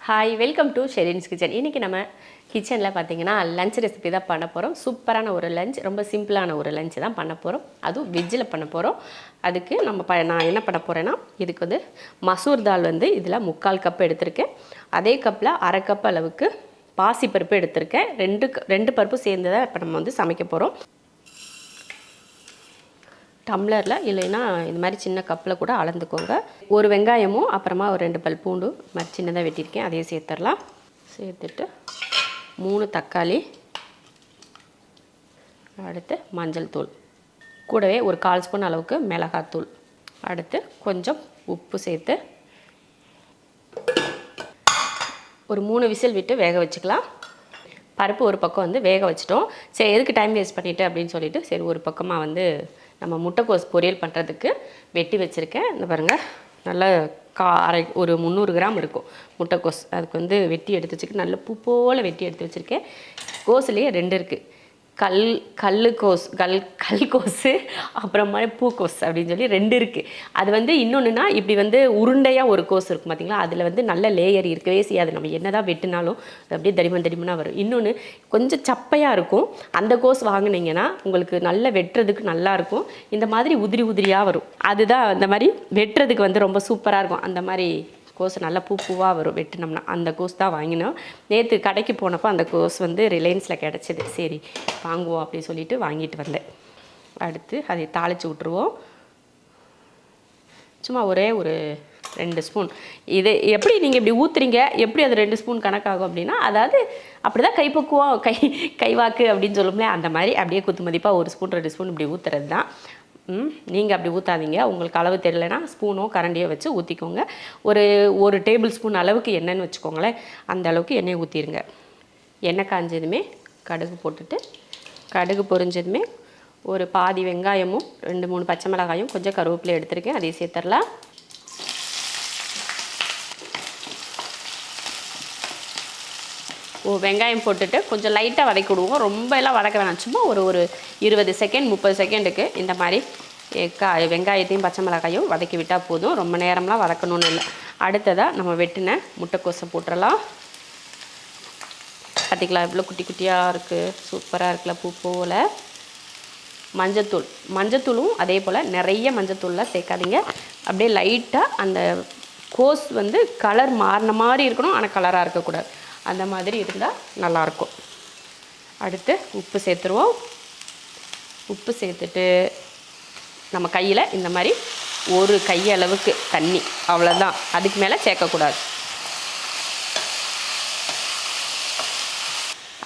Hi welcome to Sherin's kitchen. இன்றைக்கி நம்ம கிச்சனில் பார்த்தீங்கன்னா லஞ்ச் ரெசிபி தான் பண்ண போகிறோம். சூப்பரான ஒரு லஞ்ச், ரொம்ப சிம்பிளான ஒரு லஞ்ச் தான் பண்ண போகிறோம். அதுவும் வெஜ்ஜில் பண்ண போகிறோம். அதுக்கு நான் என்ன பண்ண போகிறேன்னா, இதுக்கு வந்து மசூர் தால் வந்து இதில் 3/4 கப் எடுத்திருக்கேன். அதே கப்பில் 1/2 கப் அளவுக்கு பாசிப்பருப்பு எடுத்திருக்கேன். ரெண்டு பருப்பு சேர்ந்து தான் இப்போ நம்ம வந்து சமைக்க போகிறோம். டம்ளரில் இல்லைன்னா இந்த மாதிரி சின்ன கப்பில் கூட அளந்துக்கோங்க. ஒரு வெங்காயமும் அப்புறமா ஒரு 2 பல் பூண்டு மாதிரி சின்னதாக வெட்டியிருக்கேன், அதையும் சேர்த்துடலாம். சேர்த்துட்டு 3 தக்காளி, அடுத்து மஞ்சள் தூள், கூடவே ஒரு 1/4 ஸ்பூன் அளவுக்கு மிளகாத்தூள், அடுத்து கொஞ்சம் உப்பு சேர்த்து ஒரு 3 விசில் விட்டு வேக வச்சுக்கலாம். பருப்பு ஒரு பக்கம் வந்து வேக வச்சிட்டோம். சரி, எதுக்கு டைம் வேஸ்ட் பண்ணிவிட்டு அப்படின்னு சொல்லிவிட்டு சரி ஒரு பக்கமாக வந்து நம்ம முட்டைக்கோஸ் பொரியல் பண்ணுறதுக்கு வெட்டி வச்சுருக்கேன். இந்த பாருங்கள், நல்லா ஒரு 300 கிராம் இருக்கும் முட்டைக்கோஸ். அதுக்கு வந்து வெட்டி எடுத்து வச்சுருக்கு, நல்ல பூ போல் வெட்டி எடுத்து வச்சுருக்கேன். கோஸ்லேயே 2 இருக்குது. கல்கோஸு அப்புறமா பூக்கோஸ் அப்படின்னு சொல்லி 2 இருக்குது. அது வந்து இன்னொன்றுனா இப்படி வந்து உருண்டையாக ஒரு கோஸ் இருக்கும் பார்த்திங்களா, அதில் வந்து நல்ல லேயர் இருக்கவே செய்யாது. நம்ம என்ன தான் வெட்டினாலும் அது அப்படியே தடிமனாக வரும். இன்னொன்று கொஞ்சம் சப்பையாக இருக்கும். அந்த கோஸ் வாங்கினீங்கன்னா உங்களுக்கு நல்ல வெட்டுறதுக்கு நல்லாயிருக்கும். இந்த மாதிரி உதிரியாக வரும். அதுதான் அந்த மாதிரி வெட்டுறதுக்கு வந்து ரொம்ப சூப்பராக இருக்கும். அந்த மாதிரி கோஸ் நல்லா பூவாக வரும் வெட்டினோம்னா. அந்த கோஸ் தான் வாங்கினோம். நேற்று கடைக்கு போனப்போ அந்த கோஸ் வந்து ரிலையன்ஸில் கிடச்சிது. சரி வாங்குவோம் அப்படின்னு சொல்லிட்டு வாங்கிட்டு வந்தேன். அடுத்து அதை தாளித்து விட்ருவோம். சும்மா ஒரே ஒரு 2 ஸ்பூன். இது எப்படி நீங்கள் இப்படி ஊற்றுறீங்க, எப்படி அது 2 ஸ்பூன் கணக்காகும் அப்படின்னா, அதாவது அப்படி தான் கைப்பக்குவம் கைவாக்கு அப்படின்னு சொல்லும்போது அந்த மாதிரி அப்படியே குத்து மதிப்பாக 1 ஸ்பூன் 2 ஸ்பூன் இப்படி ஊற்றுறது தான். நீங்கள் அப்படி ஊற்றாதீங்க. உங்களுக்கு அளவு தெரியலைன்னா ஸ்பூனோ கரண்டியோ வச்சு ஊற்றிக்கோங்க. ஒரு டேபிள் ஸ்பூன் அளவுக்கு எண்ணெய்னு வச்சுக்கோங்களேன். அந்த அளவுக்கு எண்ணெய் ஊற்றிடுங்க. எண்ணெய் காஞ்சதுமே கடுகு போட்டுட்டு, கடுகு பொரிஞ்சதுமே ஒரு பாதி வெங்காயமும் 2-3 பச்சை மிளகாயும் கொஞ்சம் கருவேப்பிலை எடுத்துருக்கேன், அதையும் சேர்த்துடலாம். வெங்காயம் போட்டுட்டு கொஞ்சம் லைட்டாக வதக்கி விடுவோம். ரொம்ப எல்லாம் வதக்க வேணாம். சும்மா ஒரு 20 செகண்ட் 30 செகண்டுக்கு இந்த மாதிரி வெங்காயத்தையும் பச்சை மிளகாயும் வதக்கி விட்டால் போதும். ரொம்ப நேரம்லாம் வதக்கணும்னு இல்லை. அடுத்ததாக நம்ம வெட்டின முட்டைக்கோஸை போட்டுடலாம். பார்த்திங்களா இவ்வளோ குட்டி குட்டியாக இருக்குது, சூப்பராக இருக்குல்ல, பூ போல். மஞ்சத்தூளும் அதே போல் நிறைய மஞ்சத்தூள்லாம் சேர்க்காதீங்க. அப்படியே லைட்டாக அந்த கோஸ் வந்து கலர் மாறின மாதிரி இருக்கணும், ஆனால் கலராக இருக்கக்கூடாது. அந்த மாதிரி இருந்தால் நல்லாயிருக்கும். அடுத்து உப்பு சேர்த்துருவோம். உப்பு சேர்த்துட்டு நம்ம கையில் இந்த மாதிரி ஒரு கையளவுக்கு தண்ணி, அவ்வளோதான். அதுக்கு மேலே சேர்க்கக்கூடாது.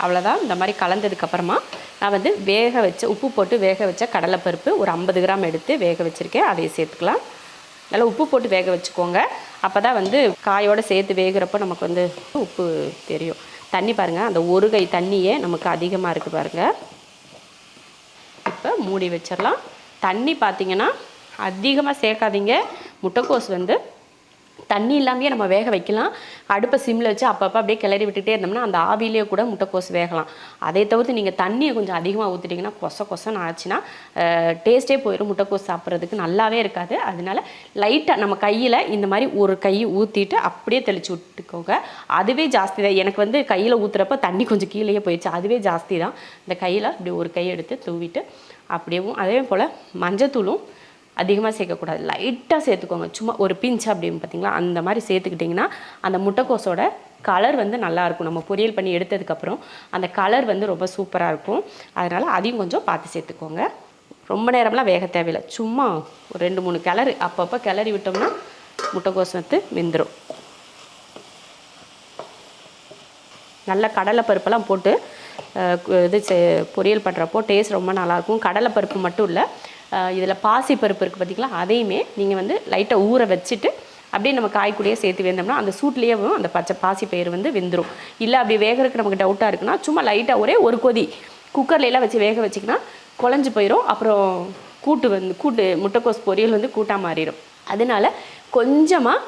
அவ்வளோதான். இந்த மாதிரி கலந்ததுக்கப்புறமா நான் வந்து உப்பு போட்டு வேக வச்ச கடலைப்பருப்பு ஒரு 50 கிராம் எடுத்து வேக வச்சுருக்கேன், அதையும் சேர்த்துக்கலாம். நல்லா உப்பு போட்டு வேக வச்சுக்கோங்க. அப்போ தான் வந்து காயோடு சேர்த்து வேகிறப்போ நமக்கு வந்து உப்பு தெரியும். தண்ணி பாருங்கள், அந்த ஒரு கை தண்ணியே நமக்கு அதிகமாக இருக்குது பாருங்கள். இப்போ மூடி வச்சிடலாம். தண்ணி பார்த்திங்கன்னா அதிகமாக சேர்க்காதீங்க. முட்டைக்கோஸ் வந்து தண்ணி இல்லாமையே நம்ம வேக வைக்கலாம். அடுப்பை சிம்மில் வச்சு அப்பப்போ அப்படியே கிளறி விட்டுகிட்டே இருந்தோம்னா அந்த ஆவிலே கூட முட்டைக்கோஸ் வேகலாம். அதை தவிர்த்து நீங்கள் தண்ணியை கொஞ்சம் அதிகமாக ஊற்றிட்டிங்கன்னா கொசன்னு ஆச்சுன்னா டேஸ்ட்டே போயிடும். முட்டைக்கோஸ் சாப்பிட்றதுக்கு நல்லாவே இருக்காது. அதனால லைட்டாக நம்ம கையில் இந்த மாதிரி ஒரு கை ஊற்றிட்டு அப்படியே தெளித்து விட்டுக்கோங்க. அதுவே ஜாஸ்தி தான். எனக்கு வந்து கையில் ஊற்றுறப்ப தண்ணி கொஞ்சம் கீழேயே போயிடுச்சு. அதுவே ஜாஸ்தி தான். இந்த கையில் இப்படி ஒரு கை எடுத்து தூவிட்டு அப்படியேவும். அதே போல் மஞ்சத்தூளும் அதிகமாக சேர்க்கக்கூடாது, லைட்டாக சேர்த்துக்கோங்க. சும்மா ஒரு பிஞ்ச் அப்படின்னு பார்த்திங்களா, அந்த மாதிரி சேர்த்துக்கிட்டிங்கன்னா அந்த முட்டைக்கோஸோட கலர் வந்து நல்லாயிருக்கும். நம்ம பொரியல் பண்ணி எடுத்ததுக்கப்புறம் அந்த கலர் வந்து ரொம்ப சூப்பராக இருக்கும். அதனால் அதையும் கொஞ்சம் பார்த்து சேர்த்துக்கோங்க. ரொம்ப நேரம்லாம் வேக தேவையில்லை. சும்மா ஒரு 2-3 கிளறு அப்பப்போ கிளறி விட்டோம்னா முட்டைக்கோஸ் வந்து வெந்துடும். நல்ல கடலைப்பருப்பெல்லாம் போட்டு பொரியல் பண்ணுறப்போ டேஸ்ட் ரொம்ப நல்லாயிருக்கும். கடலைப்பருப்பு மட்டும் இல்லை, இதில் பாசிப்பருப்பு இருக்குது பார்த்திங்களா, அதையுமே நீங்கள் வந்து லைட்டாக ஊற வச்சுட்டு அப்படியே நம்ம காய்கூடையே சேர்த்து வெந்தோம்னா அந்த சூட்லேயே அந்த பாசிப்பயிறு வந்து வெந்துடும். இல்லை அப்படி வேகிறதுக்கு நமக்கு டவுட்டாக இருக்குன்னா சும்மா லைட்டாக ஒரு கொதி குக்கர்லாம் வச்சு வேக வச்சிங்கன்னா குழஞ்சி போயிடும். அப்புறம் கூட்டு முட்டைக்கோஸ் பொரியல் வந்து கூட்டாக மாறிடும். அதனால கொஞ்சமாக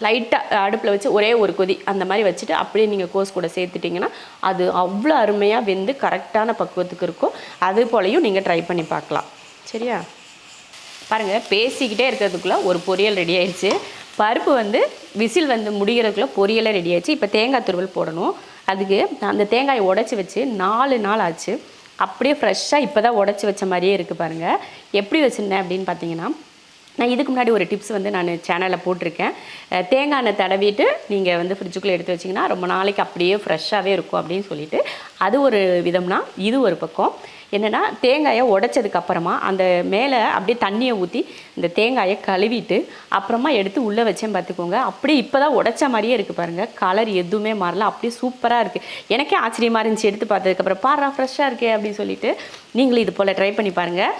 லைட்டாக அடுப்பில் வச்சு ஒரு கொதி அந்த மாதிரி வச்சுட்டு அப்படியே நீங்கள் கோஸ் கூட சேர்த்துட்டிங்கன்னா அது அவ்வளோ அருமையாக வெந்து கரெக்டான பக்குவத்துக்கு இருக்கும். அது போலையும் நீங்கள் ட்ரை பண்ணி பார்க்கலாம். சரியா? பாருங்கள், பேசிக்கிட்டே இருக்கிறதுக்குள்ளே ஒரு பொரியல் ரெடி ஆயிடுச்சு. பருப்பு வந்து விசில் வந்து முடிகிறதுக்குள்ளே பொரியலே ரெடி ஆயிடுச்சு. இப்போ தேங்காய் துருவல் போடணும். அதுக்கு அந்த தேங்காயை உடச்சி வச்சு 4 நாள் ஆச்சு. அப்படியே ஃப்ரெஷ்ஷாக இப்போ தான் உடச்சி வச்ச மாதிரியே இருக்குது பாருங்கள். எப்படி வச்சுருந்தேன் அப்படின்னு பார்த்தீங்கன்னா, நான் இதுக்கு முன்னாடி ஒரு டிப்ஸ் வந்து நான் சேனலில் போட்டிருக்கேன். தேங்காய் எண்ணெய் தடவிட்டு நீங்கள் வந்து ஃப்ரிட்ஜுக்குள்ளே எடுத்து வச்சிங்கன்னா ரொம்ப நாளைக்கு அப்படியே ஃப்ரெஷ்ஷாகவே இருக்கும் அப்படின்னு சொல்லிட்டு, அது ஒரு விதம்னா இது ஒரு பக்கம். என்னென்னா தேங்காயை உடைச்சதுக்கப்புறமா அந்த மேலே அப்படியே தண்ணியை ஊற்றி இந்த தேங்காயை கழுவிட்டு அப்புறமா எடுத்து உள்ளே வச்சேன் பார்த்துக்கோங்க. அப்படியே இப்போ தான் உடைச்ச மாதிரியே இருக்குது பாருங்கள். கலர் எதுவுமே மாறல, அப்படியே சூப்பராக இருக்குது. எனக்கே ஆச்சரியமாக இருந்துச்சு எடுத்து பார்த்ததுக்கப்புறம். பாரா ஃப்ரெஷ்ஷாக இருக்கே அப்படின்னு சொல்லிட்டு நீங்களும் இது போல் ட்ரை பண்ணி பாருங்கள்.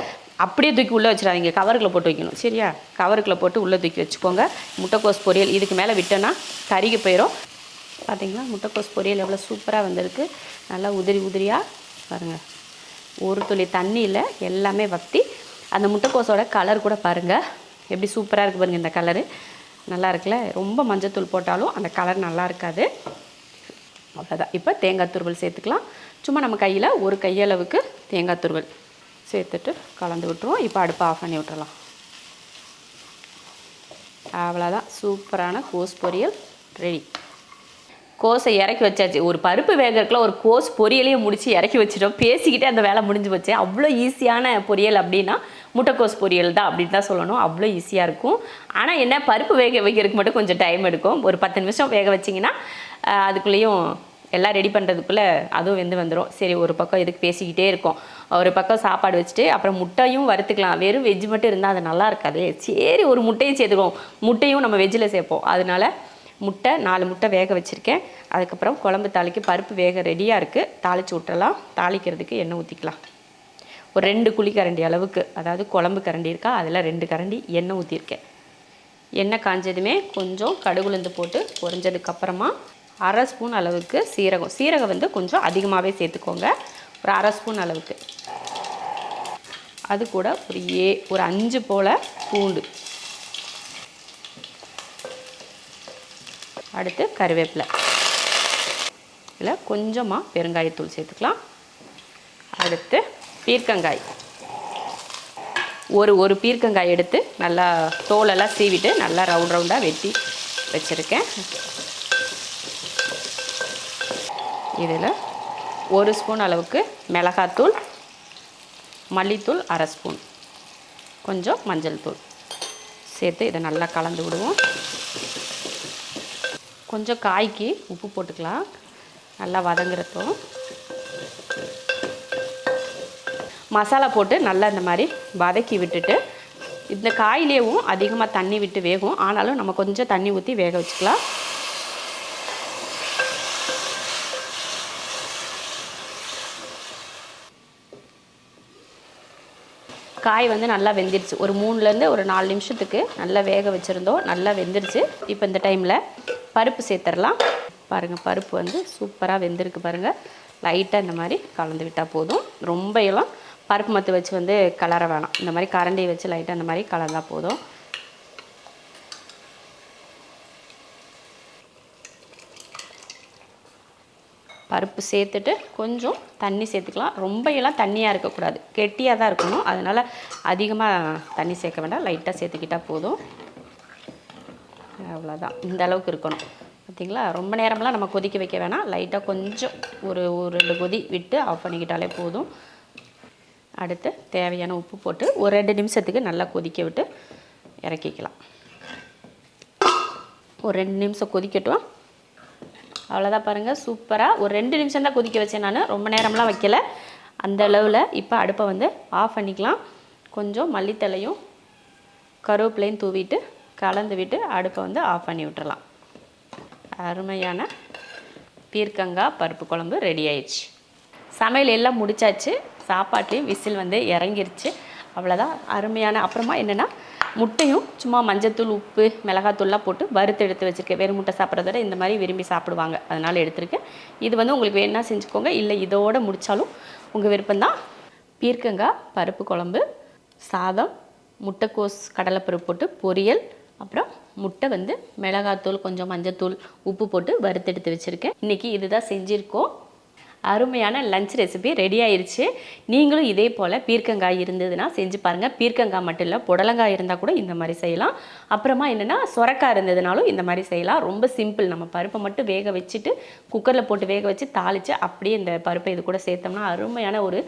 அப்படியே தூக்கி உள்ளே வச்சிடாதீங்க, கவருக்குள்ளே போட்டு வைக்கணும். சரியா? கவருக்குள்ளே போட்டு உள்ளே தூக்கி வச்சுக்கோங்க. முட்டைக்கோஸ் பொரியல் இதுக்கு மேலே விட்டோன்னா கருகி போயிடும். பார்த்தீங்களா முட்டைக்கோஸ் பொரியல் எவ்வளோ சூப்பராக வந்திருக்கு. நல்லா உதிரி உதிரியாக பாருங்கள். ஒரு துளி தண்ணியில் எல்லாமே வற்றி அந்த முட்டைக்கோஸோட கலர் கூட பாருங்கள் எப்படி சூப்பராக இருக்குது பாருங்கள். இந்த கலரு நல்லா இருக்குல்ல. ரொம்ப மஞ்சத்தூள் போட்டாலும் அந்த கலர் நல்லா இருக்காது. அவ்வளோதான். இப்போ தேங்காய் துருவல் சேர்த்துக்கலாம். சும்மா நம்ம கையில் ஒரு கையளவுக்கு தேங்காய் துருவல் சேர்த்துட்டு கலந்து விட்டுருவோம். இப்போ அடுப்பை ஆஃப் பண்ணி விட்டுறலாம். அவ்வளோதான். சூப்பரான கோஸ் பொரியல் ரெடி. கோஸை இறக்கி வச்சாச்சு. ஒரு பருப்பு வேகிறதுக்குள்ள ஒரு கோஸ் பொரியலையும் முடித்து இறக்கி வச்சிட்டோம். பேசிக்கிட்டே அந்த வேலை முடிஞ்சு போச்சு. அவ்வளோ ஈஸியான பொரியல் அப்படின்னா முட்டைக்கோஸ் பொரியல் தான் அப்படின்னு தான் சொல்லணும். அவ்வளோ ஈஸியாக இருக்கும். ஆனால் என்ன, பருப்பு வேக வைக்கிறதுக்கு மட்டும் கொஞ்சம் டைம் எடுக்கும். ஒரு 10 நிமிஷம் வேக வச்சிங்கன்னா அதுக்குள்ளேயும் எல்லாம் ரெடி பண்ணுறதுக்குள்ளே அதுவும் வெந்து வந்துடும். சரி, ஒரு பக்கம் இதுக்கு பேசிக்கிட்டே இருக்கும். ஒரு பக்கம் சாப்பாடு வச்சுட்டு அப்புறம் முட்டையும் வறுத்துக்கலாம். வெறும் வெஜ்ஜு மட்டும் இருந்தால் அது நல்லா இருக்காது. சரி, ஒரு முட்டையும் சேர்த்துக்குவோம். முட்டையும் நம்ம வெஜ்ஜில் சேர்ப்போம். அதனால் முட்டை 4 முட்டை வேக வச்சுருக்கேன். அதுக்கப்புறம் குழம்பு தாளிக்கு பருப்பு வேக ரெடியாக இருக்குது. தாளித்து விட்டுறலாம். தாளிக்கிறதுக்கு எண்ணெய் ஊற்றிக்கலாம். ஒரு 2 குழிக்கரண்டி அளவுக்கு, அதாவது குழம்பு கரண்டி இருக்கா அதில் 2 கரண்டி எண்ணெய் ஊற்றிருக்கேன். எண்ணெய் காஞ்சதுமே கொஞ்சம் கடுகுளுந்து போட்டு பொரிஞ்சதுக்கப்புறமா 1/2 ஸ்பூன் அளவுக்கு சீரகம். சீரகம் வந்து கொஞ்சம் அதிகமாகவே சேர்த்துக்கோங்க. ஒரு 1/2 ஸ்பூன் அளவுக்கு. அது கூட ஒரு 5 போல் பூண்டு. அடுத்து கருவேப்பிலை. இதில் கொஞ்சமாக பெருங்காயத்தூள் சேர்த்துக்கலாம். அடுத்து பீர்க்கங்காய். ஒரு பீர்க்கங்காய் எடுத்து நல்லா தோலெல்லாம் சீவிட்டு நல்லா ரவுண்டாக வெட்டி வச்சுருக்கேன். இதில் 1 ஸ்பூன் அளவுக்கு மிளகாத்தூள், மல்லித்தூள் 1/2 ஸ்பூன், கொஞ்சம் மஞ்சள் தூள் சேர்த்து இதை நல்லா கலந்து விடுவோம். கொஞ்சம் காய்க்கு உப்பு போட்டுக்கலாம். நல்லா வதங்குறதும் மசாலா போட்டு நல்லா இந்த மாதிரி வதக்கி விட்டுட்டு, இந்த காயிலேயும் அதிகமாக தண்ணி விட்டு வேகும். ஆனாலும் நம்ம கொஞ்சம் தண்ணி ஊற்றி வேக வச்சுக்கலாம். காய் வந்து நல்லா வெந்துருச்சு. ஒரு 3லேருந்து ஒரு 4 நிமிஷத்துக்கு நல்லா வேக வச்சுருந்தோம். நல்லா வெந்துருச்சு. இப்போ இந்த டைமில் பருப்பு சேர்த்துடலாம். பாருங்கள், பருப்பு வந்து சூப்பராக வெந்திருக்கு பாருங்கள். லைட்டாக இந்த மாதிரி கலந்து விட்டால் போதும். ரொம்ப எல்லாம் பருப்பு மத்து வச்சு வந்து கலர வேணாம். இந்த மாதிரி கரண்டியை வச்சு லைட்டாக இந்த மாதிரி கலந்தால் போதும். பருப்பு சேர்த்துட்டு கொஞ்சம் தண்ணி சேர்த்துக்கலாம். ரொம்ப எல்லாம் தண்ணியாக இருக்கக்கூடாது, கெட்டியாக தான் இருக்கணும். அதனால் அதிகமாக தண்ணி சேர்க்க வேண்டாம், லைட்டாக சேர்த்துக்கிட்டால் போதும். அவ்வளோதான், இந்த அளவுக்கு இருக்கணும். பார்த்திங்களா? ரொம்ப நேரம்லாம் நம்ம கொதிக்க வைக்க வேணாம். லைட்டாக கொஞ்சம் ஒரு 2 கொதி விட்டு ஆஃப் பண்ணிக்கிட்டாலே போதும். அடுத்து தேவையான உப்பு போட்டு ஒரு 2 நிமிஷத்துக்கு நல்லா கொதிக்க விட்டு இறக்கிக்கலாம். ஒரு 2 நிமிஷம் கொதிக்கட்டும். அவ்வளோதான் பாருங்கள், சூப்பராக. ஒரு 2 நிமிஷம் தான் கொதிக்க வச்சேன் நான், ரொம்ப நேரம்லாம் வைக்கல. அந்த அளவில் இப்போ அடுப்பை வந்து ஆஃப் பண்ணிக்கலாம். கொஞ்சம் மல்லித்தலையும் கருவேப்பிலையும் தூவிட்டு கலந்து விட்டு அடுப்பை வந்து ஆஃப் பண்ணி விட்டுறலாம். அருமையான பீர்க்கங்காய் பருப்பு குழம்பு ரெடி ஆயிடுச்சு. சமையல் எல்லாம் முடிச்சாச்சு. சாப்பாட்லேயும் விசில் வந்து இறங்கிருச்சு. அவ்வளோதான், அருமையான. அப்புறமா என்னென்னா, முட்டையும் சும்மா மஞ்சத்தூள், உப்பு, மிளகாத்தூள்லாம் போட்டு வறுத்து எடுத்து வச்சுருக்கேன். வெறும் முட்டை சாப்பிட்றத விட இந்த மாதிரி விரும்பி சாப்பிடுவாங்க, அதனால் எடுத்துருக்கேன். இது வந்து உங்களுக்கு வேணுன்னா செஞ்சுக்கோங்க, இல்லை இதோடு முடித்தாலும் உங்கள் விருப்பம்தான். பீர்க்கங்காய் பருப்பு குழம்பு, சாதம், முட்டைக்கோஸ் கடலைப்பருப்பு போட்டு பொரியல், அப்புறம் முட்டை வந்து மிளகாத்தூள், கொஞ்சம் மஞ்சத்தூள், உப்பு போட்டு வறுத்து எடுத்து வச்சுருக்கேன். இன்றைக்கி இதுதான் செஞ்சுருக்கோம். அருமையான லஞ்ச் ரெசிபி ரெடி ஆயிருச்சு. நீங்களும் இதே போல் பீர்க்கங்காய் இருந்ததுன்னா செஞ்சு பாருங்கள். பீர்க்கங்காய் மட்டும் இல்லை, புடலங்காய் இருந்தால் கூட இந்த மாதிரி செய்யலாம். அப்புறமா என்னென்னா சொரக்காய் இருந்ததுனாலும் இந்த மாதிரி செய்யலாம். ரொம்ப சிம்பிள். நம்ம பருப்பை மட்டும் வேக வச்சுட்டு குக்கரில் போட்டு வேக வச்சு தாளித்து அப்படியே இந்த பருப்பை இது கூட சேர்த்தோம்னா அருமையான ஒரு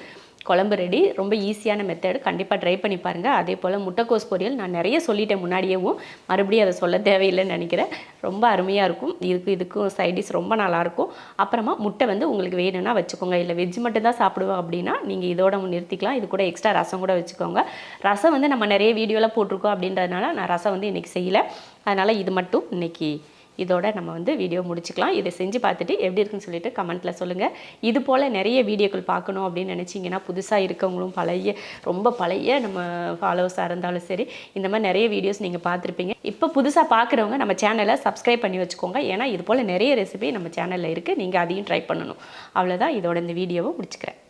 குழம்பு ரெடி. ரொம்ப ஈஸியான மெத்தடு. கண்டிப்பாக ட்ரை பண்ணி பாருங்கள். அதே போல் முட்டைக்கோஸ் பொரியல் நான் நிறைய சொல்லிட்டேன் முன்னாடியேவும், மறுபடியும் அதை சொல்ல தேவையில்லைன்னு நினைக்கிறேன். ரொம்ப அருமையாக இருக்கும். இதுக்கும் சைடிஷ் ரொம்ப நல்லாயிருக்கும். அப்புறமா முட்டை வந்து உங்களுக்கு வேணும்னா வச்சுக்கோங்க. இல்லை வெஜ் மட்டும் தான் சாப்பிடுவோம் அப்படின்னா நீங்கள் இதோட நிறுத்திக்கலாம். இது கூட எக்ஸ்ட்ரா ரசம் கூட வச்சுக்கோங்க. ரசம் வந்து நம்ம நிறைய வீடியோலாம் போட்டிருக்கோம் அப்படின்றதுனால நான் ரசம் வந்து இன்றைக்கி செய்யலை. அதனால் இது மட்டும் இன்றைக்கி இதோட நம்ம வந்து வீடியோ முடிச்சுக்கலாம். இதை செஞ்சு பார்த்துட்டு எப்படி இருக்குன்னு சொல்லிட்டு கமெண்ட்டில் சொல்லுங்கள். இது போல் நிறைய வீடியோக்கள் பார்க்கணும் அப்படின்னு நினச்சிங்கன்னா புதுசாக இருக்கவங்களும் ரொம்ப பழைய நம்ம ஃபாலோவர்ஸாக இருந்தாலும் சரி, இந்த மாதிரி நிறைய வீடியோஸ் நீங்கள் பார்த்துருப்பீங்க. இப்போ புதுசாக பார்க்குறவங்க நம்ம சேனலை சப்ஸ்கிரைப் பண்ணி வச்சுக்கோங்க. ஏன்னா இது போல் நிறைய ரெசிபி நம்ம சேனலில் இருக்குது. நீங்கள் அதையும் ட்ரை பண்ணணும். அவ்வளோதான். இதோட இந்த வீடியோவை முடிச்சுக்கிறேன்.